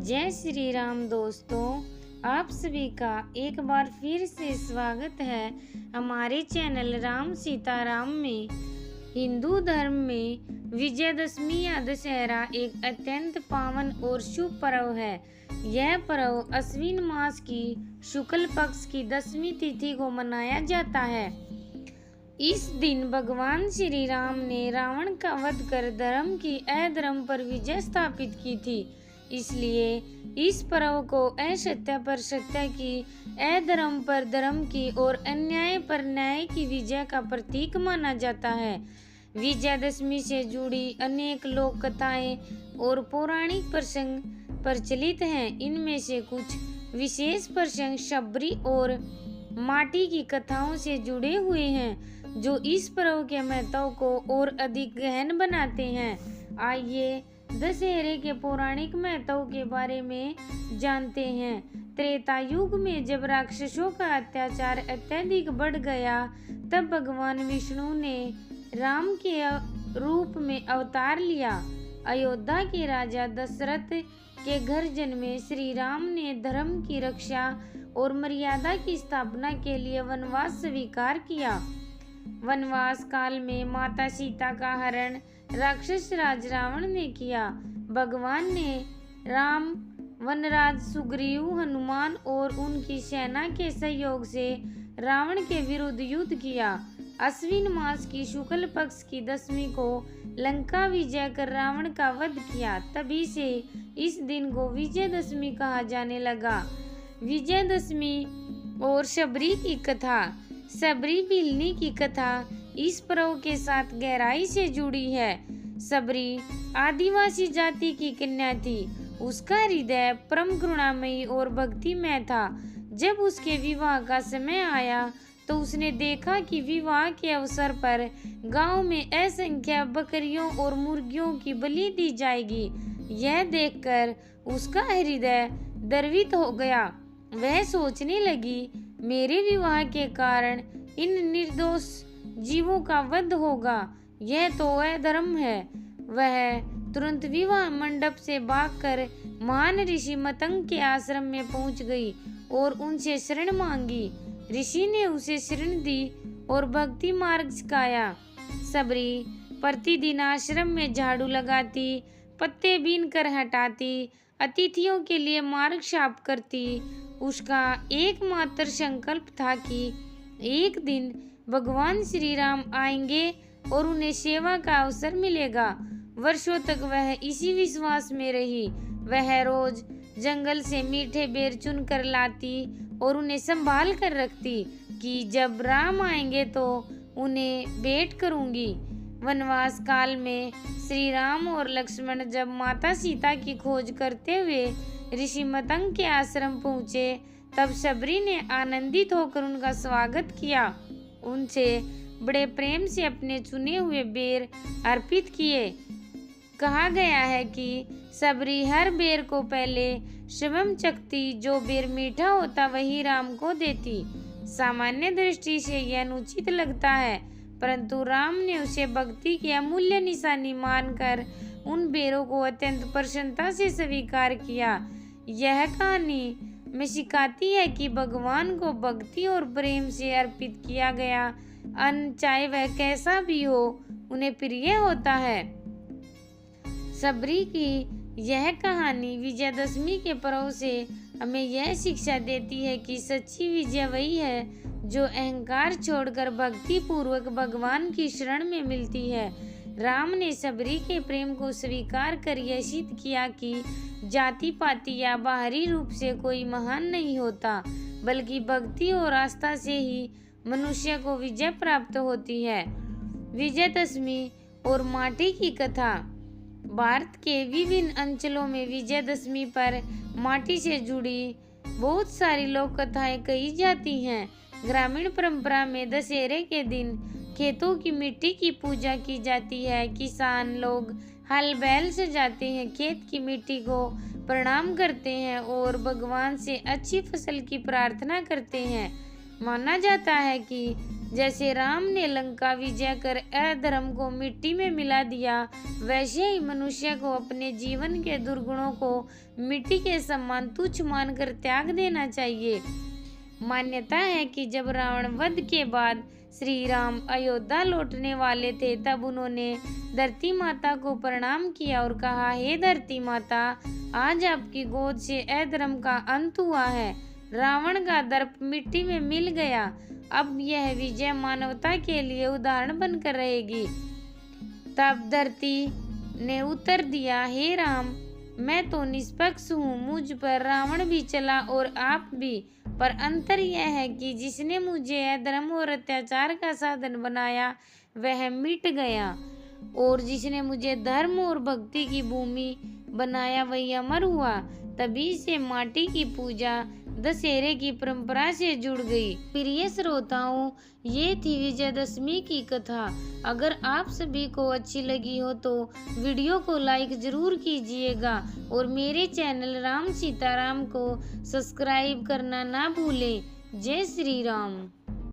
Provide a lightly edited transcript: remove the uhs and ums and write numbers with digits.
जय श्री राम दोस्तों, आप सभी का एक बार फिर से स्वागत है हमारे चैनल राम सीताराम में। हिंदू धर्म में विजयदशमी या दशहरा एक अत्यंत पावन और शुभ पर्व है। यह पर्व अश्विन मास की शुक्ल पक्ष की 10वीं तिथि को मनाया जाता है। इस दिन भगवान श्री राम ने रावण का वध कर धर्म की अधर्म पर विजय स्थापित की थी। इसलिए इस पर्व को असत्य पर सत्य की, अधर्म पर धर्म की और अन्याय पर न्याय की विजय का प्रतीक माना जाता है। विजयदशमी से जुड़ी अनेक लोक कथाएं और पौराणिक प्रसंग प्रचलित हैं। इनमें से कुछ विशेष प्रसंग शबरी और माटी की कथाओं से जुड़े हुए हैं, जो इस पर्व के महत्व को और अधिक गहन बनाते हैं। आइए दशहरे के पौराणिक महत्व के बारे में जानते हैं। त्रेता युग में जब राक्षसों का अत्याचार अत्यधिक बढ़ गया, तब भगवान विष्णु ने राम के रूप में अवतार लिया। अयोध्या के राजा दशरथ के घर जन्मे श्री राम ने धर्म की रक्षा और मर्यादा की स्थापना के लिए वनवास स्वीकार किया। वनवास काल में माता सीता का हरण राक्षस राज रावण ने किया। भगवान ने राम, वनराज सुग्रीव, हनुमान और उनकी सेना के सहयोग से रावण के विरुद्ध युद्ध किया। अश्विन मास की शुक्ल पक्ष की 10वीं को लंका विजय कर रावण का वध किया। तभी से इस दिन को विजयदशमी कहा जाने लगा। विजयदशमी और शबरी की कथा। शबरी बिलनी की कथा इस पर्व के साथ गहराई से जुड़ी है। शबरी आदिवासी जाति की कन्या थी। उसका हृदय परम करुणामयी और भक्तिमय था। जब उसके विवाह का समय आया तो उसने देखा कि विवाह के अवसर पर गांव में असंख्य बकरियों और मुर्गियों की बलि दी जाएगी। यह देखकर उसका हृदय द्रवित हो गया। वह सोचने लगी, मेरे विवाह के कारण इन निर्दोष जीवों का वध होगा, यह तो अधर्म है। वह तुरंत विवाह मंडप से भागकर महान ऋषि मतंग के आश्रम में पहुंच गई और उनसे शरण मांगी। ऋषि ने उसे शरण दी और भक्ति मार्ग सिखाया। शबरी प्रतिदिन आश्रम में झाड़ू लगाती, पत्ते बीन कर हटाती, अतिथियों के लिए मार्ग साफ करती। उसका एकमात्र संकल्प था कि एक दिन भगवान श्री राम आएंगे और उन्हें सेवा का अवसर मिलेगा। वर्षों तक वह इसी विश्वास में रही। वह रोज जंगल से मीठे बेर चुन कर लाती और उन्हें संभाल कर रखती कि जब राम आएंगे तो उन्हें भेंट करूंगी। वनवास काल में श्री राम और लक्ष्मण जब माता सीता की खोज करते हुए ऋषि मतंग के आश्रम पहुँचे, तब शबरी ने आनंदित होकर उनका स्वागत किया। उनसे बड़े प्रेम से अपने चुने हुए बेर अर्पित किए। कहा गया है कि शबरी हर बेर को पहले स्वयं चखती, जो बेर मीठा होता वही राम को देती। सामान्य दृष्टि से यह अनुचित लगता है, परंतु राम ने उसे भक्ति की अमूल्य निशानी मानकर उन बेरों को अत्यंत प्रसन्नता से स्वीकार किया। यह कहानी में सिखाती है कि भगवान को भक्ति और प्रेम से अर्पित किया गया अन्न, चाहे वह कैसा भी हो, उन्हें प्रिय होता है। शबरी की यह कहानी विजयदशमी के पर्व से हमें यह शिक्षा देती है कि सच्ची विजय वही है जो अहंकार छोड़कर भक्ति पूर्वक भगवान की शरण में मिलती है। राम ने शबरी के प्रेम को स्वीकार कर यह सिद्ध किया कि जाति पाति या बाहरी रूप से कोई महान नहीं होता, बल्कि भक्ति और आस्था से ही मनुष्य को विजय प्राप्त होती है। विजयदशमी और माटी की कथा। भारत के विभिन्न अंचलों में विजयदशमी पर माटी से जुड़ी बहुत सारी लोक कथाएं कही जाती हैं। ग्रामीण परंपरा में दशहरे के दिन खेतों की मिट्टी की पूजा की जाती है। किसान लोग हल बैल से जाते हैं, खेत की मिट्टी को प्रणाम करते हैं और भगवान से अच्छी फसल की प्रार्थना करते हैं। माना जाता है कि जैसे राम ने लंका विजय कर अधर्म को मिट्टी में मिला दिया, वैसे ही मनुष्य को अपने जीवन के दुर्गुणों को मिट्टी के समान तुच्छ मानकर त्याग देना चाहिए। मान्यता है कि जब रावण वध के बाद श्री राम अयोध्या लौटने वाले थे, तब उन्होंने धरती माता को प्रणाम किया और कहा, हे धरती माता, आज आपकी गोद से अधर्म का अंत हुआ है। रावण का दर्प मिट्टी में मिल गया। अब यह विजय मानवता के लिए उदाहरण बनकर रहेगी। तब धरती ने उत्तर दिया, हे राम, मैं तो निष्पक्ष हूँ, मुझ पर रावण भी चला और आप भी, पर अंतर यह है कि जिसने मुझे अधर्म और अत्याचार का साधन बनाया वह मिट गया, और जिसने मुझे धर्म और भक्ति की भूमि बनाया वही अमर हुआ। तभी से माटी की पूजा दशहरे की परंपरा से जुड़ गई। प्रिय श्रोताओं, ये थी विजयदशमी की कथा। अगर आप सभी को अच्छी लगी हो तो वीडियो को लाइक जरूर कीजिएगा और मेरे चैनल राम सीताराम को सब्सक्राइब करना ना भूलें। जय श्री राम।